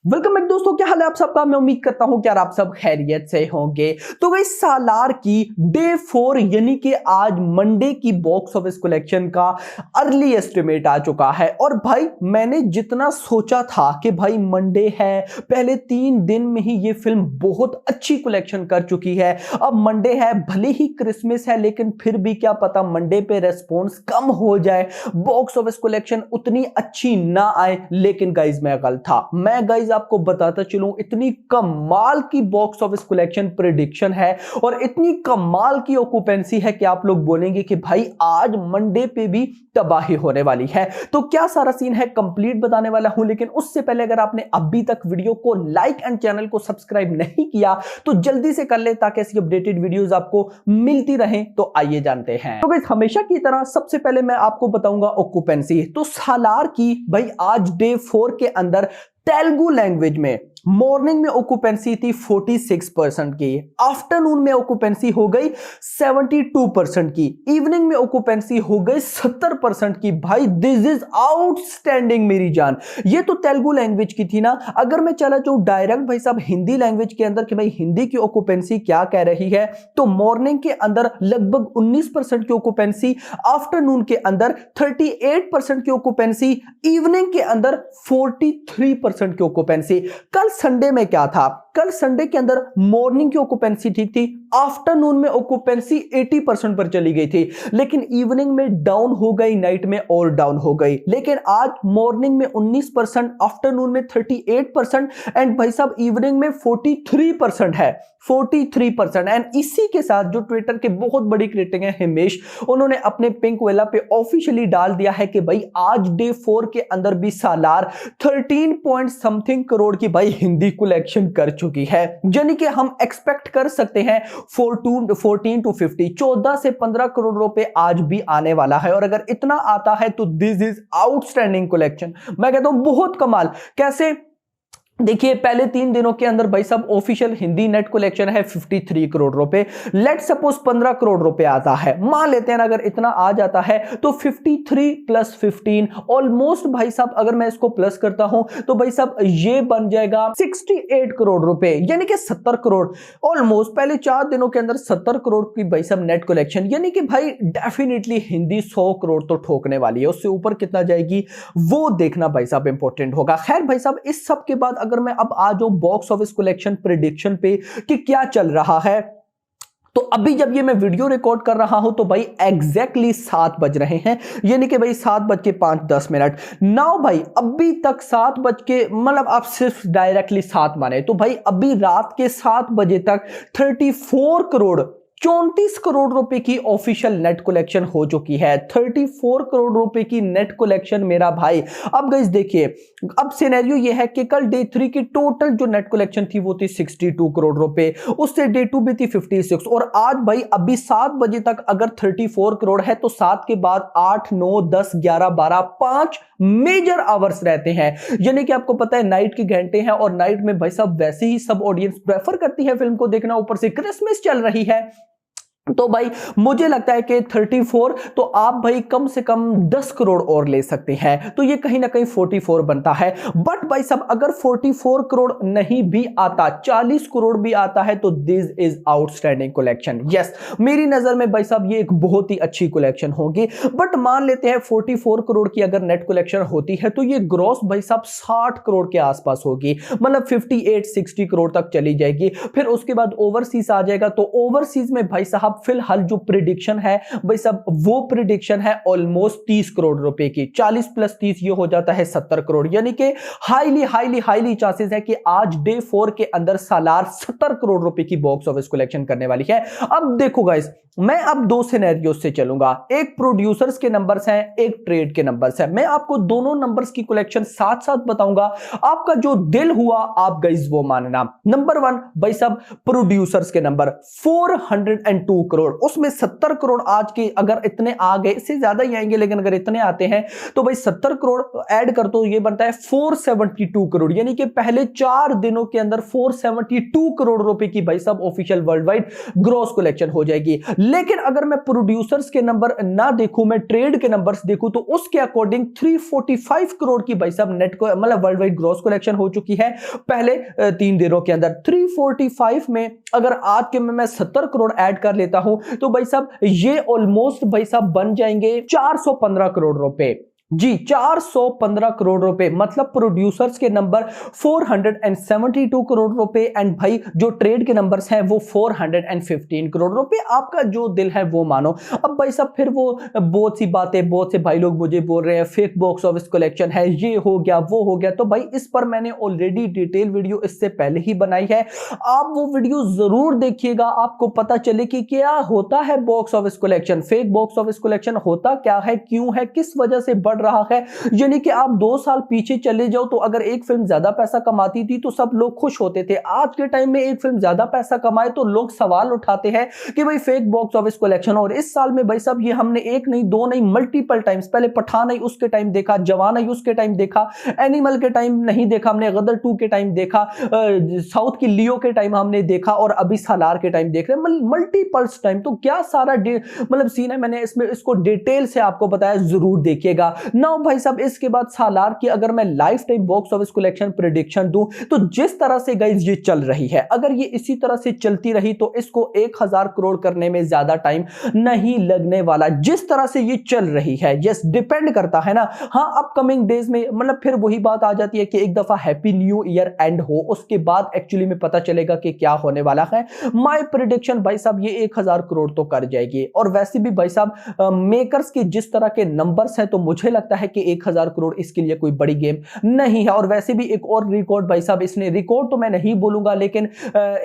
Welcome back दोस्तों, क्या हाल है आप सबका। मैं उम्मीद करता हूं कि यार आप सब खैरियत से होंगे। तो गाइस सालार की डे 4 यानी कि आज मंडे की बॉक्स ऑफिस कलेक्शन का अर्ली एस्टिमेट आ चुका है। और भाई मैंने जितना सोचा था कि भाई मंडे है, पहले 3 दिन में ही ये फिल्म बहुत अच्छी कलेक्शन कर चुकी है। अब मंडे है, भले ही क्रिसमस है, लेकिन फिर भी क्या पता मंडे पे रेस्पॉन्स कम हो जाए, बॉक्स ऑफिस कलेक्शन उतनी अच्छी ना आए। लेकिन गाइज मैं गलत था। मैं गाइज आपको बताता चलूं, इतनी कमाल की बॉक्स ऑफिस कलेक्शन प्रेडिक्शन है और इतनी कमाल की ऑक्यूपेंसी है कि आप लोग बोलेंगे कि भाई आज मंडे पे भी तबाही होने वाली है। तो क्या सारा सीन है कंप्लीट बताने वाला हूं, लेकिन उससे पहले अगर आपने अभी तक वीडियो को लाइक एंड चैनल को सब्सक्राइब नहीं किया तो जल्दी से कर ले ताकि ऐसी अपडेटेड वीडियोस आपको मिलती रहें। तो आइए जानते हैं। तो गाइस हमेशा की तरह सबसे पहले मैं आपको बताऊंगा ऑक्यूपेंसी। तो सालार की भाई आज डे 4 के अंदर तेलुगु लैंग्वेज में मॉर्निंग में ऑक्यूपेंसी थी 46% की, आफ्टरनून में ऑक्यूपेंसी हो गई 72% की, इवनिंग में ऑक्यूपेंसी हो गई 70% की। भाई दिस इज आउटस्टैंडिंग मेरी जान। ये तो तेलुगु लैंग्वेज की थी ना। अगर मैं चला जाऊं डायरेक्ट भाई साहब हिंदी लैंग्वेज के अंदर कि भाई हिंदी की ऑक्यूपेंसी क्या कह रही है, तो मॉर्निंग के अंदर लगभग 19% की ऑक्यूपेंसी, आफ्टरनून के अंदर 38% की ऑक्यूपेंसी, इवनिंग के अंदर 43% की ऑक्यूपेंसी। कल संडे में क्या था, कल संडे के अंदर मॉर्निंग की ऑक्यूपेंसी ठीक थी, आफ्टरनून में ऑक्यूपेंसी 80% पर चली गई थी, लेकिन इवनिंग में डाउन हो गई, नाइट में और डाउन हो गई। लेकिन आज मॉर्निंग में 19%, आफ्टरनून में 38% एंड भाई साहब इवनिंग में 43% है, 43%। एंड इसी के साथ जो ट्विटर के बहुत बड़ी क्रिटिक है हिमेश, उन्होंने अपने पिंक वेला पे ऑफिशियली डाल दिया है कि भाई आज डे 4 के अंदर भी सालार 13 पॉइंट समथिंग करोड़ की भाई हिंदी कलेक्शन कर चुकी है। यानी कि हम एक्सपेक्ट कर सकते हैं 14 to 50, 14 से 15 करोड़ रुपए आज भी आने वाला है। और अगर इतना आता है तो दिस इज आउटस्टैंडिंग कलेक्शन। मैं कहता हूं बहुत कमाल। कैसे देखिए, पहले 3 दिनों के अंदर भाई साहब ऑफिशियल हिंदी नेट कलेक्शन है 53 करोड़ रुपए। लेट सपोज 15 करोड़ रुपए आता है, मान लेते हैं अगर इतना आ जाता है तो 53 प्लस 15 ऑलमोस्ट भाई साहब, अगर मैं इसको प्लस करता हूं तो भाई साहब ये बन जाएगा 68 करोड़ रुपए, यानी कि 70 करोड़ ऑलमोस्ट। पहले 4 दिनों के अंदर 70 करोड़ की भाई साहब नेट कलेक्शन, यानी कि भाई डेफिनेटली हिंदी 100 करोड़ तो ठोकने वाली है। उससे ऊपर कितना जाएगी वो देखना भाई साहब इंपॉर्टेंट होगा। खैर भाई साहब, इस सब के बाद अगर मैं अब आ जाऊं बॉक्स ऑफिस कलेक्शन प्रेडिक्शन पे कि क्या चल रहा है, तो अभी जब ये मैं वीडियो रिकॉर्ड कर रहा हूं तो भाई एग्जैक्टली 7 बज रहे हैं, यानी कि भाई 7:05 नाउ भाई अभी तक 7 बज के मतलब आप सिर्फ डायरेक्टली 7 माने तो भाई अभी रात के 7 बजे तक 34 करोड़ रुपए की ऑफिशियल नेट कलेक्शन हो चुकी है। 34 करोड़ रुपए की नेट कलेक्शन मेरा भाई। अब गाइस देखिए, अब सिनेरियो ये है कि कल डे 3 की टोटल जो नेट कलेक्शन थी वो थी 62 करोड़ रुपए, उससे डे 2 भी थी 56, और आज भाई अभी 7 बजे तक अगर 34 करोड़ है तो 7 के बाद 8, 9, 10, 11, 12, 5 मेजर आवर्स रहते हैं। यानी कि आपको पता है नाइट के घंटे हैं, और नाइट में भाई साहब वैसे ही सब ऑडियंस प्रेफर करती है फिल्म को देखना, ऊपर से क्रिसमस चल रही है। तो भाई मुझे लगता है कि 34 तो आप भाई कम से कम 10 करोड़ और ले सकते हैं, तो ये कहीं ना कहीं 44 बनता है। बट भाई साहब अगर 44 करोड़ नहीं भी आता, 40 करोड़ भी आता है तो this is outstanding collection. Yes, मेरी नजर में भाई साहब ये एक बहुत ही अच्छी कलेक्शन होगी। बट मान लेते हैं 44 करोड़ की अगर नेट कलेक्शन होती है तो ये ग्रॉस भाई साहब 60 करोड़ के आसपास होगी, मतलब 58-60 करोड़ तक चली जाएगी। फिर उसके बाद ओवरसीज आ जाएगा, तो ओवरसीज में भाई साहब फिलहाल जो प्रिडिक्शन है भाई साहब वो प्रिडिक्शन है ऑलमोस्ट 30 करोड़ रुपए की। 40 प्लस 30 ये हो जाता है 70 करोड़, यानी कि हाईली हाईली हाईली चांसेस है कि आज डे 4 के अंदर सालार 70 करोड़ रुपए की बॉक्स ऑफिस कलेक्शन करने वाली है। अब देखो गाइस, मैं अब 2 सिनेरियो से चलूंगा, एक प्रोड्यूसर्स के नंबर्स हैं, एक ट्रेड के नंबर्स हैं। मैं आपको दोनों नंबर्स की कलेक्शन साथ साथ बताऊंगा, आपका जो दिल हुआ आप गाइस वो मानना। नंबर 1 भाई साहब प्रोड्यूसर्स के नंबर 402 करोड़, उसमें 70 करोड़ आज के अगर इतने आ गए, इससे ज्यादा ही आएंगे लेकिन अगर इतने आते हैं तो भाई 70 करोड़ ऐड कर दो, ये बनता है 472 करोड़, यानी कि पहले 4 दिनों के अंदर 472 करोड़ रुपए की भाई साहब official world wide gross collection हो जाएगी। लेकिन अगर मैं प्रोड्यूसर्स के नंबर ना देखूं, मैं ट्रेड के नंबर्स देखूं, तो उसके अकॉर्डिंग 345 करोड़ की भाई साहब नेट को मतलब वर्ल्ड वाइड ग्रॉस कलेक्शन हो चुकी है पहले 3 दिनों के अंदर। 345 में अगर आज के में मैं 70 करोड़ ऐड कर लेता हूं तो भाई साहब ये ऑलमोस्ट भाई साहब बन जाएंगे 415 करोड़ रुपए। जी 415 करोड़ रुपए, मतलब प्रोड्यूसर्स के नंबर 472 करोड़ रुपए एंड भाई जो ट्रेड के नंबर्स हैं वो 415 करोड़ रुपए। आपका जो दिल है वो मानो। अब भाई साहब फिर वो बहुत सी बातें, बहुत से भाई लोग मुझे बोल रहे हैं फेक बॉक्स ऑफिस कलेक्शन है, ये हो गया वो हो गया, तो भाई इस पर मैंने ऑलरेडी डिटेल वीडियो इससे पहले ही बनाई है, आप वो वीडियो जरूर देखिएगा, आपको पता चले कि क्या होता है box office collection, fake box office collection होता क्या है, क्यों है, किस वजह से बढ़ रहा है। यानी कि आप 2 साल पीछे चले जाओ तो अगर एक फिल्म ज्यादा पैसा कमाती थी तो सब लोग खुश होते थे, आज के टाइम में एक फिल्म ज्यादा पैसा कमाए तो लोग सवाल उठाते हैं कि भाई फेक बॉक्स ऑफिस कलेक्शन। और इस साल में भाई साहब ये हमने एक नहीं, दो नहीं, मल्टीपल टाइम्स, पहले पठान आई उसके टाइम देखा, जवान आई उसके टाइम देखा, एनिमल के टाइम नहीं देखा हमने, गदर 2 के टाइम देखा, साउथ की लियो के टाइम हमने देखा और अभी सालार के टाइम देख रहे हैं, मल्टीपल्स टाइम। तो क्या सारा मतलब सीन है, मैंने इसमें इसको डिटेल से आपको बताया, जरूर देखिएगा। नाउ भाई साहब इसके बाद सालार की अगर मैं life time box office collection prediction दूं तो जिस तरह से गाइस ये चल रही है, अगर ये इसी तरह से चलती रही तो इसको 1000 करोड़ करने में ज्यादा टाइम नहीं लगने वाला, जिस तरह से ये चल रही है। यस, डिपेंड करता है ना, हाँ अपकमिंग डेज में मतलब फिर वही बात आ जाती है कि एक दफा हैप्पी न्यू ईयर एंड हो, उसके बाद एक्चुअली में पता चलेगा कि क्या होने वाला है। माय प्रेडिक्शन भाई साहब ये 1000 करोड़ तो कर जाएगी। और वैसे भी भाई साहब मेकर्स के जिस तरह के नंबर्स हैं तो मुझे लगता है कि 1000 करोड़ इसके लिए कोई बड़ी गेम नहीं है। और वैसे भी एक और रिकॉर्ड भाई साहब इसने, रिकॉर्ड तो मैं नहीं बोलूंगा लेकिन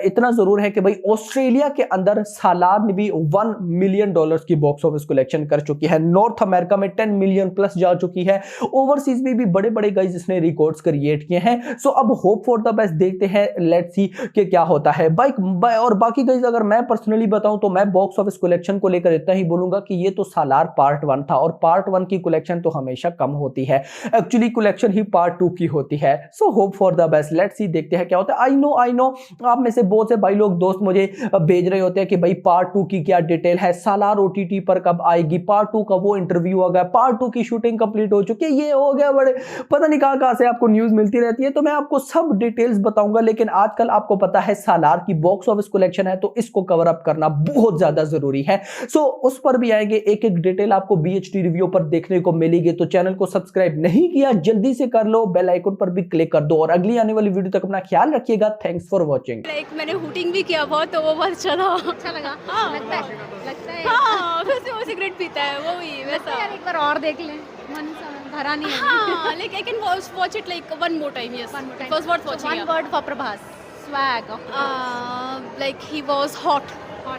इतना जरूर है कि भाई ऑस्ट्रेलिया के अंदर सालार ने भी $1 मिलियन की बॉक्स ऑफिस कलेक्शन कर चुकी है, नॉर्थ अमेरिका में 10 मिलियन प्लस जा चुकी है, ओवरसीज में भी बड़े बड़े गाइस इसने रिकॉर्ड्स क्रिएट किए हैं। सो अब होप फॉर द बेस्ट, देखते हैं, लेट्स सी कि क्या होता है। और बाकी गाइस अगर मैं पर्सनली बताऊं तो मैं बॉक्स ऑफिस कलेक्शन को लेकर इतना ही बोलूंगा कि ये तो सालार पार्ट 1 था और पार्ट 1 की कलेक्शन तो हमेशा कम होती है, एक्चुअली कलेक्शन ही पार्ट 2 की होती है। So hope for the best, let's see, देखते हैं क्या होता है। आई नो आप में से बहुत से भाई लोग दोस्त मुझे भेज रहे होते हैं कि भाई पार्ट 2 की क्या डिटेल है, सालार ओटीटी पर कब आएगी, पार्ट 2 का वो इंटरव्यू हो गया, पार्ट 2 की शूटिंग कंप्लीट हो चुकी है, ये हो गया, बड़े पता नहीं कहां से आपको न्यूज मिलती रहती है, तो मैं आपको सब डिटेल्स बताऊंगा। लेकिन आजकल आपको पता है सालार की बॉक्स ऑफिस कलेक्शन है तो इसको कवर अप करना बहुत ज्यादा जरूरी है। सो उस पर भी आएंगे, एक एक डिटेल आपको बीएचटी रिव्यू पर देखने को मिलेगी। तो चैनल को सब्सक्राइब नहीं किया जल्दी से कर लो, बेल आइकन पर भी क्लिक कर दो और अगली आने वाली वीडियो तक अपना ख्याल रखिएगा। Thanks for watching. मैंने हुटिंग भी किया बहुत, तो वो बहुत अच्छा था। अच्छा लगा? हाँ, लगता है हाँ, वैसे वो सिगरेट पीता है वो भी वैसा। यार एक बार और देख लें, मन भरा नहीं है। हाँ, like I can watch it like one more time. Yes, it was worth watching. One word for Prabhas. Swag. Like he was hot.